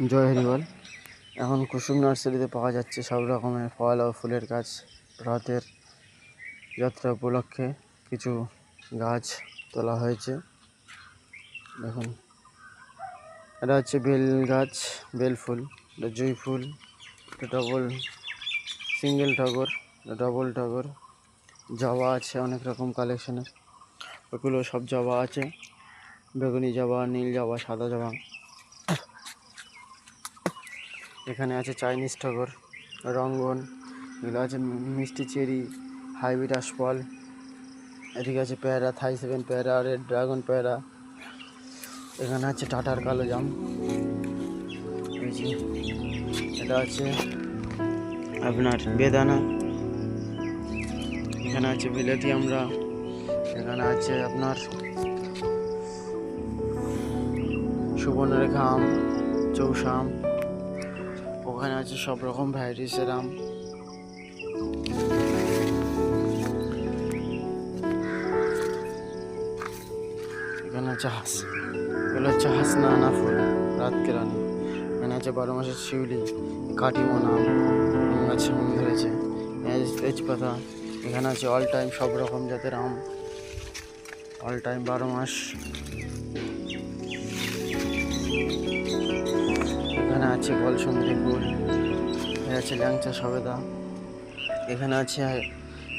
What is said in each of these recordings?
জয় হরিবল। এখন কুসুম নার্সারিতে পাওয়া যাচ্ছে সব রকমের ফল ও ফুলের গাছ। রথের যাত্রা উপলক্ষে কিছু গাছ তোলা হয়েছে। দেখুন, এটা হচ্ছে বেল গাছ, বেল ফুল, এটা জুঁই ফুল, এটা ডবল সিঙ্গেল টগর, ডবল টগর, জবা আছে অনেক রকম কালেকশনের। ওগুলো সব জবা আছে, বেগুনি জবা, নীল জবা, সাদা জবা। এখানে আছে চাইনিজ টগর, রঙ্গন, এগুলো আছে মিষ্টি চেরি, হাইব্রিড আশফল। এদিকে আছে পেয়ারা, থাই সেভেন পেয়ারা, রেড ড্রাগন পেয়ারা। এখানে আছে টাটার কালো জাম, এটা আছে আপনার বেদানা। এখানে আছে বিলেতি আমরা, এখানে আছে আপনার সুবর্ণরেখা আম, চৌষা আম। ওখানে আছে সব রকম ভ্যারাইটিসের আম। এখানে আছে এগুলো হচ্ছে হাসনানা ফুল, রাত কেরানি। এখানে আছে 12 মাসের শিউলি, কাটিমন আম গাছে আম ধরেছে, তেজপাতা। এখানে আছে অল টাইম সব রকম জাতের আম, অল টাইম 12 মাস। এখানে আছে গলসুন্দরী ফুল, এখানে আছে ল্যাংচা সবেদা। এখানে আছে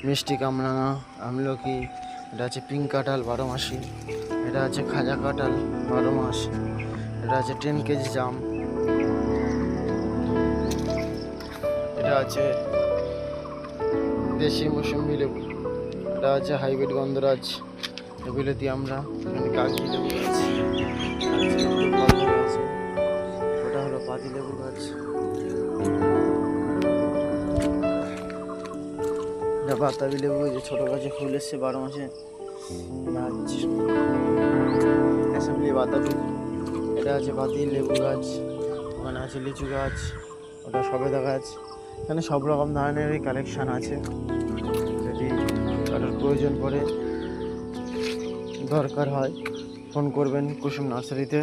মিষ্টি কামরাঙা, আমলকি। এটা আছে পিঙ্ক কাঁঠাল 12 মাসি। এটা আছে খাজা কাঁঠাল 12 মাস। এটা আছে 10 কেজি জাম। এটা আছে দেশি মৌসুমি লেবু। এটা আছে হাইব্রিড গন্ধরাজ, বিলেতি আমরা। এখানে কাগজি লেবু আছে, ওটা হলো পাতি লেবু গাছ। এটা বাতাবি লেবু, যে ছোট গাছে ফুল এসছে 12 মাসে। অ্যাসেম্বলি বাতাবি। এটা আছে পাতি লেবু গাছ। ওখানে আছে লিচু গাছ, ওটা সবেদা গাছ। এখানে সব রকম ধরনেরই কালেকশান আছে। যদি কারোর প্রয়োজন পড়ে, দরকার হয়, ফোন করবেন কুসুম নার্সারিতে।